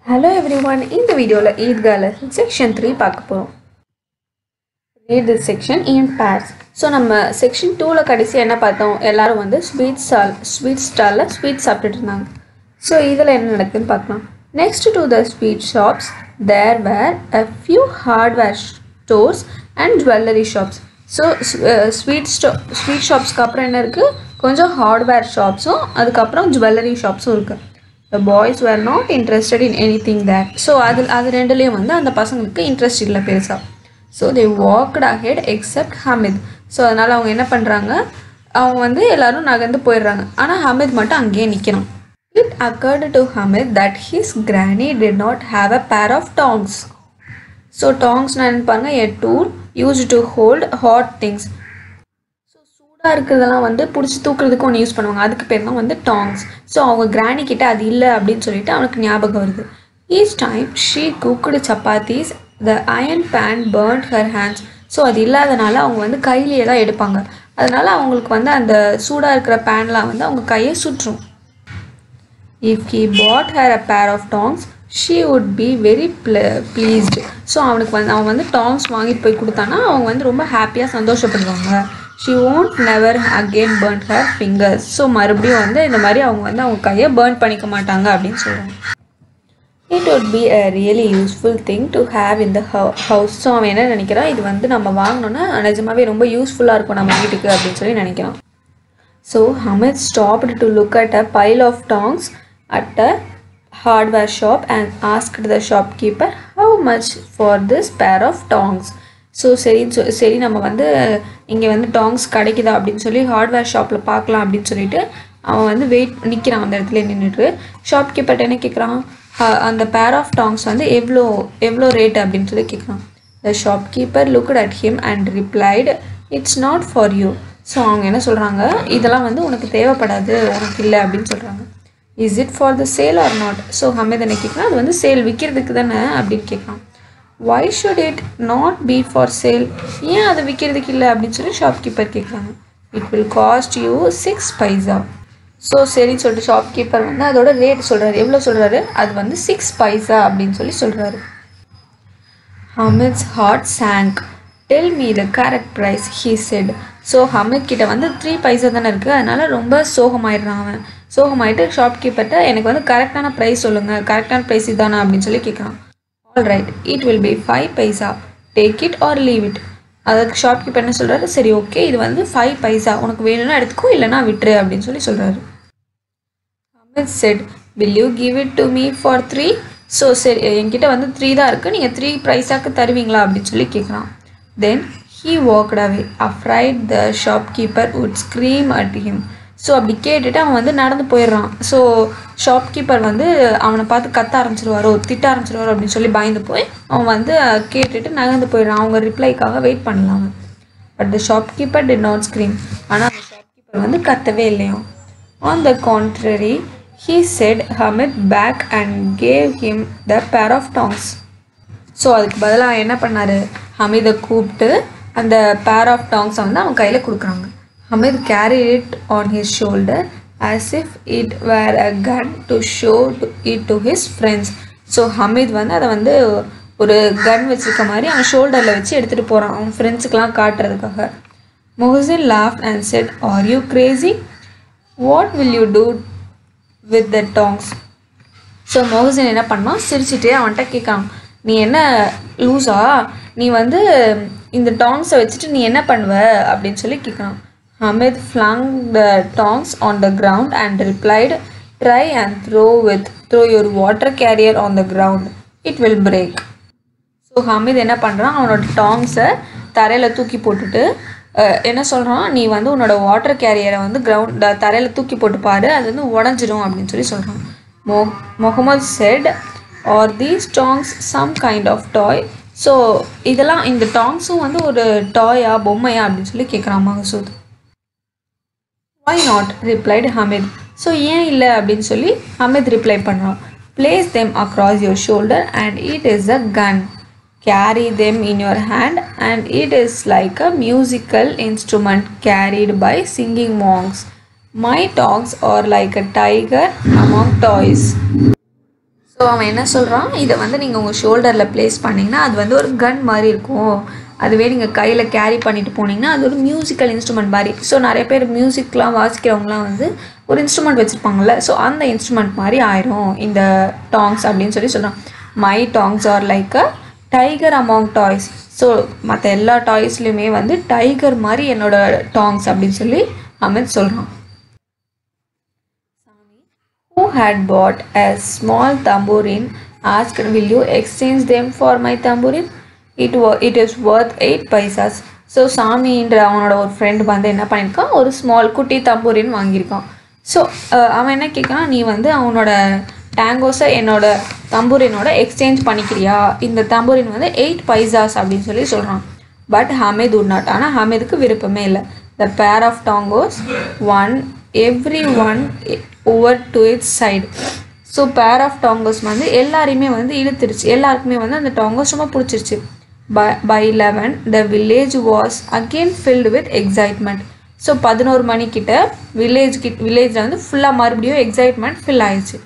Hello everyone, in the video Eid lesson section 3 பார்க்க போறோம். Read this section in pairs. So நம்ம section 2ல கடைசி என்ன பார்த்தோம்? எல்லாரும் வந்து sweet stall sweet சாப்பிட்டுட்டு இருந்தாங்க. So இதுல என்ன நடக்குதுன்னு பார்க்கலாம். Next to the sweet shops there were a few hardware stores and jewelry shops. So sweet shops க்கு அப்புறம் என்ன இருக்கு? கொஞ்சம் hardware shops-உம் அதுக்கு அப்புறம் jewelry shops-உம் இருக்கு. The boys were not interested in anything there. So அது ரெண்டுலயும் வந்து அந்த பசங்களுக்கு இன்ட்ரஸ்ட் இல்ல பெருசா. So they walked ahead except Hamid. So அதனால அவங்க என்ன பண்றாங்க? அவங்க வந்து எல்லாரும் நகர்ந்து போயிடுறாங்க. ஆனா Hamid மட்டும் அங்கேயே நிக்கறான். It occurred to Hamid that his granny did not have a pair of tongs. So tongs னா என்ன பாருங்க, a tool used to hold hot things. இருக்கிறதெல்லாம் வந்து பிடிச்சி தூக்குறதுக்கு ஒன்று யூஸ் பண்ணுவாங்க, அதுக்கு பேர் தான் வந்து டாங்ஸ். ஸோ அவங்க கிராணி கிட்ட அது இல்லை அப்படின்னு சொல்லிட்டு அவனுக்கு ஞாபகம் வருது. Each time she cooked chapatis the iron pan burnt her hands. So அது இல்லாதனால அவங்க வந்து கையிலேயே தான் எடுப்பாங்க, அதனால அவங்களுக்கு வந்து அந்த சூடாக இருக்கிற பேன்லாம் வந்து அவங்க கையை சுற்றும். If he bought her a pair of tongs she would be very pleased. So அவன் வந்து டாங்ஸ் வாங்கிட்டு போய் கொடுத்தானா அவங்க வந்து ரொம்ப ஹாப்பியாக சந்தோஷப்படுவாங்க. She won't never again burn her fingers. So மறுபடியும் வந்து இந்த மாதிரி அவங்க வந்து அவங்க கையை பேர்ன் பண்ணிக்க மாட்டாங்க அப்படின்னு சொல்கிறாங்க. It would be a really useful thing to have in the house. So அவன் என்ன நினைக்கிறான், இது வந்து நம்ம வாங்கினோன்னா நிஜமாவே ரொம்ப யூஸ்ஃபுல்லாக இருக்கும் நம்ம வீட்டுக்கு அப்படின்னு சொல்லி நினைக்கிறான். So Hamid stopped to look at a pile of tongs at a hardware shop and asked the shopkeeper how much for this pair of tongs. So சரி நம்ம வந்து இங்கே வந்து டாங்ஸ் கிடைக்குதா அப்படின்னு சொல்லி ஹார்ட்வேர் ஷாப்பில் பார்க்கலாம் அப்படின்னு சொல்லிட்டு அவன் வந்து நிற்கிறான் அந்த இடத்துல நின்றுட்டு. ஷாப்கீப்பர்ட்ட என்ன கேட்குறான், அந்த பேர் ஆஃப் டாங்ஸ் வந்து எவ்வளோ ரேட் அப்படின்னு சொல்லி கேட்குறான். த shopkeeper looked at him and replied it's not for you. So அவங்க என்ன சொல்கிறாங்க, இதெல்லாம் வந்து உனக்கு தேவைப்படாது, உனக்கு இல்லை அப்படின்னு சொல்கிறாங்க. Is it for the sale or not. So Hamid என்ன கேட்குறான், அது வந்து சேல் விற்கிறதுக்கு தானே அப்படின்னு கேட்குறான். Why should it not be for sale? ஏன் அதை விற்கிறதுக்கு இல்லை அப்படின்னு சொல்லி ஷாப்கீப்பர் கேட்குறாங்க. It will cost you 6 paisa. So சரின்னு சொல்லிட்டு ஷாப்கீப்பர் வந்து அதோட ரேட் சொல்கிறாரு. எவ்வளோ சொல்கிறாரு, அது வந்து 6 பைசா அப்படின்னு சொல்லி சொல்கிறாரு. Hamid's heart sank. Tell me the correct price, he said. So Hamid கிட்ட வந்து 3 பைசா தானே இருக்குது, அதனால ரொம்ப சோகமாயிடுறான் அவன். சோகமாயிட்டு ஷாப்கீப்பர்கிட்ட எனக்கு வந்து கரெக்டான ப்ரைஸ் சொல்லுங்கள், கரெக்டான ப்ரைஸ் இதானா அப்படின்னு சொல்லி கேட்குறான். Alright, it will be 5 paisa. Take it or leave it. அதுக்கு ஷாப்கீப்பர் என்ன சொல்கிறாரு, சரி ஓகே இது வந்து 5 பைசா, உனக்கு வேணும்னா எடுத்துக்கோ இல்லைனா விட்டுரு அப்படின்னு சொல்லி சொல்கிறாரு. Hamid said, will you give it to me for 3? So சரி என்கிட்ட வந்து 3 தான் இருக்குது, நீங்கள் 3 பைசாக்கு தருவீங்களா அப்படின்னு சொல்லி கேட்குறான். Then he walked away, afraid the shopkeeper would scream at him. So அப்படி கேட்டுட்டு அவன் வந்து நடந்து போயிடுறான். ஸோ ஷாப்கீப்பர் வந்து அவனை பார்த்து கத்த ஆரம்பிச்சிருவாரோ திட்ட ஆரம்பிச்சிருவாரோ அப்படின்னு சொல்லி பயந்து போய் அவன் வந்து கேட்டுட்டு நகர்ந்து போயிடுறான். அவங்க ரிப்ளைக்காக வெயிட் பண்ணலாம். But the shopkeeper did not scream. ஆனால் அந்த ஷாப்கீப்பர் வந்து கத்தவே இல்லையோ. On the contrary he said Hamid back and gave him the pair of tongs. So அதுக்கு பதிலாக என்ன பண்ணார், ஹமீதை கூப்பிட்டு அந்த பேர் ஆஃப் டாங்ஸை வந்து அவன் கையில் கொடுக்குறாங்க. Hamid carried it on his shoulder as if it were a gun to show it to his friends. So Hamid வந்து அதை வந்து ஒரு கன் வச்சுருக்க மாதிரி அவன் ஷோல்டரில் வச்சு எடுத்துகிட்டு போகிறான் அவன் ஃப்ரெண்ட்ஸுக்கெலாம் காட்டுறதுக்காக. Mohsin laughed and said, are you crazy? What will you do with the tongs? So Mohsin என்ன பண்ணான், சிரிச்சுட்டே அவன்கிட்ட கேட்கான், நீ என்ன லூஸா, நீ வந்து இந்த டாங்ஸை வச்சுட்டு நீ என்ன பண்ணுவ அப்படின்னு சொல்லி கேட்குறான். Hamid flung the tongs on the ground and replied, try and throw your water carrier on the ground. It will break. So Hamid என்ன பண்ணுறான், அவனோட டாங்ஸை தரையில் தூக்கி போட்டுட்டு என்ன சொல்கிறான், நீ வந்து உன்னோட வாட்டர் கேரியரை வந்து தரையில் தூக்கி போட்டு பாரு, அது வந்து உடஞ்சிடும் அப்படின்னு சொல்லி சொல்கிறான். Mohammed said, are these tongs some kind of toy? So இதெல்லாம் இந்த டாங்ஸும் வந்து ஒரு டாயா பொம்மையா அப்படின்னு சொல்லி கேட்குறான் மகசூத். Why not? replied Hamid. So ஏன் இல்லை அப்படின்னு சொல்லி ஹமீத் ரிப்ளை பண்ணுறான். Place them across your shoulder and it is a gun. Carry them in your hand and it is like a musical instrument carried by singing monks. My tongs are like a tiger among toys. So அவன் என்ன சொல்கிறான், இதை வந்து நீங்கள் உங்கள் ஷோல்டரில் place பண்ணிங்கன்னா அது வந்து ஒரு கன் மாதிரி இருக்கும், அதுவே நீங்கள் கையில் கேரி பண்ணிட்டு போனீங்கன்னா அது ஒரு மியூசிக்கல் இன்ஸ்ட்ருமெண்ட் மாதிரி. ஸோ நிறைய பேர் மியூசிக்லாம் வாசிக்கிறவங்களாம் வந்து ஒரு இன்ஸ்ட்ருமெண்ட் வச்சுருப்பாங்கள்ல, ஸோ அந்த இன்ஸ்ட்ருமெண்ட் மாதிரி ஆயிரும் இந்த டாங்ஸ் அப்படின்னு சொல்கிறான். My tongs are like a tiger among toys. So மற்ற எல்லா டாய்ஸ்லையுமே வந்து டைகர் மாதிரி என்னோட டாங்ஸ் அப்படின்னு சொல்லி அமித் சொல்கிறான். Who had bought a small tambourine asked, will you exchange them for my tambourine? It is worth 8 paisas. So சாமின்ற அவனோட ஒரு ஃப்ரெண்டு வந்து என்ன பண்ணியிருக்கான், ஒரு ஸ்மால் குட்டி தம்பூரின் வாங்கியிருக்கான். ஸோ அவன் என்ன கேட்குறான், நீ வந்து அவனோட டேங்கோஸை என்னோட தம்பூரினோட எக்ஸ்சேஞ்ச் பண்ணிக்கிறியா, இந்த தம்பூரின் வந்து 8 பைசாஸ் அப்படின்னு சொல்லி சொல்கிறான். But Hamid would not. ஆனால் ஹமீதுக்கு விருப்பமே இல்லை. The pair of tangos won everyone over to its side. So pair of tongs வந்து எல்லாரையுமே வந்து இழுத்துருச்சு, எல்லாருக்குமே வந்து அந்த டாங்கோஸ் ரொம்ப பிடிச்சிருச்சு. by 11 the village was again filled with excitement. So 11 மணிக்கிட்ட வில்லேஜில் வந்து ஃபுல்லாக மறுபடியும் எக்ஸைட்மெண்ட் ஃபில் ஆயிடுச்சு.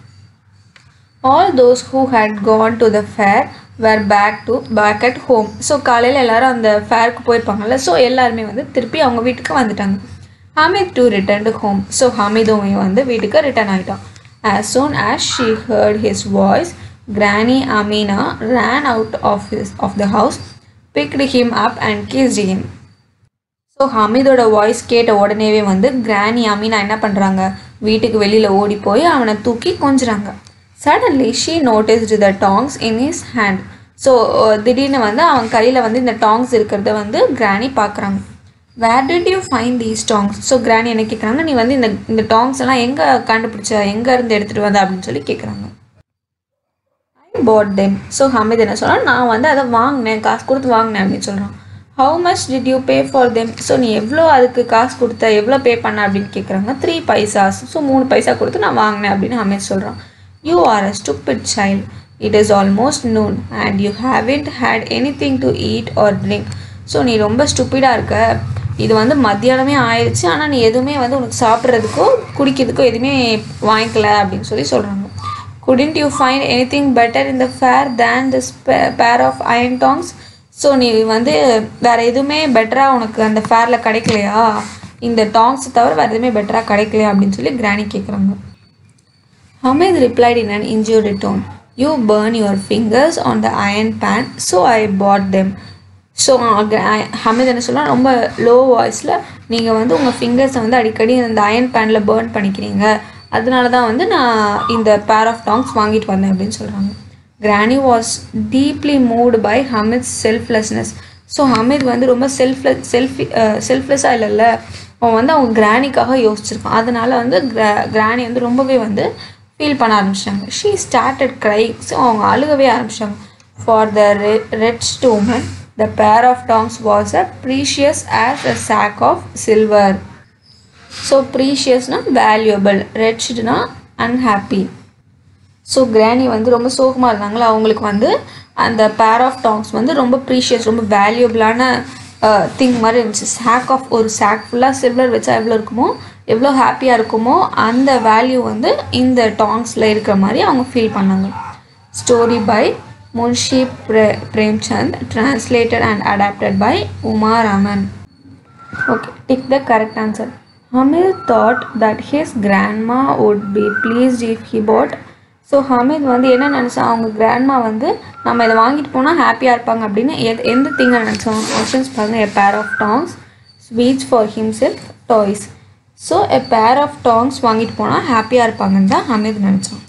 all those who had gone to the fair were back at home. So காலையில் எல்லாரும் அந்த ஃபேருக்கு போயிருப்பாங்கல்ல, ஸோ எல்லாருமே வந்து திருப்பி அவங்க வீட்டுக்கு வந்துட்டாங்க. Hamid to returned home. So ஹமீதும் வந்து வீட்டுக்கு ரிட்டர்ன் ஆகிட்டான். as soon as she heard his voice, Granny Amina ran out of the house, picked him up and kissed him. So ஹமீதோட வாய்ஸ் கேட்ட உடனேவே வந்து கிரானி அமீனா என்ன பண்ணுறாங்க, வீட்டுக்கு வெளியில் ஓடி போய் அவனை தூக்கி கொஞ்சுறாங்க. Suddenly she noticed the tongs in his hand. So திடீர்னு வந்து அவன் கையில் வந்து இந்த டாங்ஸ் இருக்கிறத வந்து கிரானி பார்க்குறாங்க. Where did you find these tongs? So granny என்ன கேட்குறாங்க, நீ வந்து இந்த டாங்ஸ் எல்லாம் எங்கே கண்டுபிடிச்ச, எங்கேருந்து எடுத்துகிட்டு வந்த அப்படின்னு சொல்லி கேட்குறாங்க. ஐ பாட் தெம். ஸோ ஹமீத் என்ன சொல்கிறான், நான் வந்து அதை வாங்கினேன், காசு கொடுத்து வாங்கினேன் அப்படின்னு சொல்கிறான். How much did you pay for them? So நீ எவ்வளோ அதுக்கு காசு கொடுத்த, எவ்வளோ பே பண்ண அப்படின்னு கேட்குறாங்க. 3 பைசாஸ். ஸோ 3 பைசா கொடுத்து நான் வாங்கினேன் அப்படின்னு ஹமீத் சொல்கிறான். You are a stupid child. It is almost noon and you haven't had anything to eat or drink. So நீ ரொம்ப ஸ்டூப்பிடாக இருக்க, இது வந்து மத்தியானமே ஆயிடுச்சு, ஆனால் நீ எதுவுமே வந்து உனக்கு சாப்பிட்றதுக்கோ குடிக்கிறதுக்கோ எதுவுமே வாங்கிக்கல அப்படின்னு சொல்லி சொல்கிறாங்க. couldn't you find anything better in the fair than this pair of iron tongs? So நீ வந்து வேறு எதுவுமே பெட்டராக உனக்கு அந்த ஃபேரில் கிடைக்கலையா, இந்த டாங்ஸ் தவிர வேறு எதுவுமே பெட்டராக கிடைக்கலையா அப்படின்னு சொல்லி கிரானி கேட்குறாங்க. Hamid replied in an injured tone, you burn your fingers on the iron pan, so I bought them. So Hamid என்ன சொல்லலாம், ரொம்ப லோ வாய்ஸில், நீங்கள் வந்து உங்கள் ஃபிங்கர்ஸை வந்து அடிக்கடி அந்த அயன் பேனில் பேர்ன் பண்ணிக்கிறீங்க, அதனால தான் வந்து நான் இந்த பேர் ஆஃப் டாங்ஸ் வாங்கிட்டு வந்தேன் அப்படின்னு சொல்கிறாங்க. Granny was deeply moved by Hamid's selflessness. So Hamid வந்து ரொம்ப செல்ஃப்லெஸ்ஸாக இல்லைல்ல, அவன் வந்து அவங்க கிரானிக்காக யோசிச்சிருக்கான், அதனால வந்து கிரானி வந்து ரொம்பவே வந்து ஃபீல் பண்ண ஆரம்பிச்சிட்டாங்க. She started crying. ஸோ அவங்க அழுகவே ஆரம்பிச்சிட்டாங்க. For the wretch woman the pair of tongs was as precious as a sack of silver. So precious na valuable, wretched na unhappy. So granny வந்து ரொம்ப சோகமாக இருந்தாங்களா, அவங்களுக்கு வந்து அந்த பேர் ஆஃப் டாங்ஸ் வந்து ரொம்ப ப்ரீஷியஸ், ரொம்ப வேல்யூபிளான திங் மாதிரி இருந்துச்சு. ஒரு சாக் ஃபுல்லாக சில்வர் வச்சா எவ்வளோ இருக்குமோ, எவ்வளோ ஹாப்பியாக இருக்குமோ அந்த வேல்யூ வந்து இந்த டாங்ஸில் இருக்கிற மாதிரி அவங்க ஃபீல் பண்ணாங்க. Story by Munshi Premchand, translated and adapted by Uma Raman. Okay, tick the correct answer. Hamid thought that his grandma would be pleased if he bought. So Hamid வந்து என்ன நினச்சா, அவங்க கிராண்ட்மா வந்து நம்ம இதை வாங்கிட்டு போனால் ஹாப்பியாக இருப்பாங்க அப்படின்னு எந்த திங்கை நினச்சோம். ஆப்ஷன்ஸ் பாருங்கள். A pair of tongs, sweets for himself, toys. So a pair of tongs வாங்கிட்டு போனால் ஹாப்பியாக இருப்பாங்கன்னு தான் ஹமீத் நினச்சான்.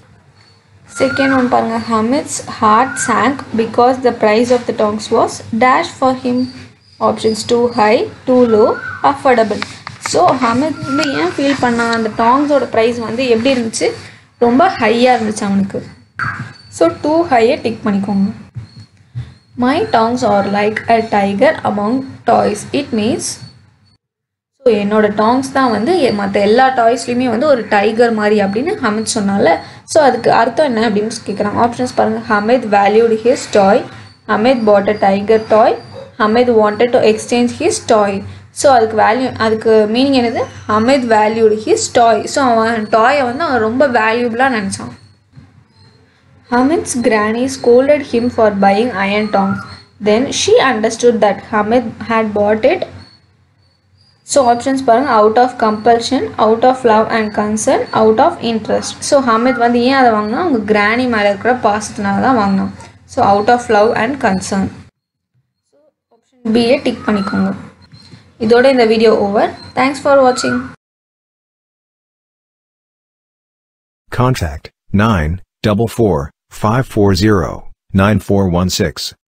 செகண்ட் ஒன் பாருங்கள். Hameed's heart sank because the price of the tongs was dash for him. Options too high, too low, affordable. So Hamid வந்து ஏன் feel பண்ணான், அந்த டாங்ஸோட ப்ரைஸ் வந்து எப்படி இருந்துச்சு, ரொம்ப ஹையாக இருந்துச்சு அவனுக்கு. ஸோ டூ ஹையை டிக் பண்ணிக்கோங்க. My tongs are like a tiger among toys. It means, so என்னோடய டாங்ஸ் தான் வந்து மற்ற எல்லா டாய்ஸ்லையுமே வந்து ஒரு டைகர் மாதிரி அப்படின்னு ஹமீத் சொன்னால, ஸோ அதுக்கு அர்த்தம் என்ன அப்படின்னு கேட்குறாங்க. ஆப்ஷன்ஸ் பாருங்கள். Hamid valued his toy, Hamid bought a tiger toy, Hamid wanted to exchange his toy. So அதுக்கு மீனிங் என்னது, Hamid valued his toy. So அவன் டாயை வந்து அவன் ரொம்ப வேல்யூபிளாக நினச்சான். Hamid's granny scolded him for buying iron tongs. Then she understood that Hamid had bought it. So options பாருங்க, out of compulsion, out of love and concern, out of interest. So Hamid வந்து ஏன் அதை வாங்கினா, அவங்க கிராணி மேலே இருக்கிற பாசத்தினால தான் வாங்கினான். So out of love and concern. So option BA tick பண்ணிக்கோங்க. இதோட இந்த வீடியோ ஓவர். தேங்க்ஸ் ஃபார் வாட்சிங். Contact 944-540-9416.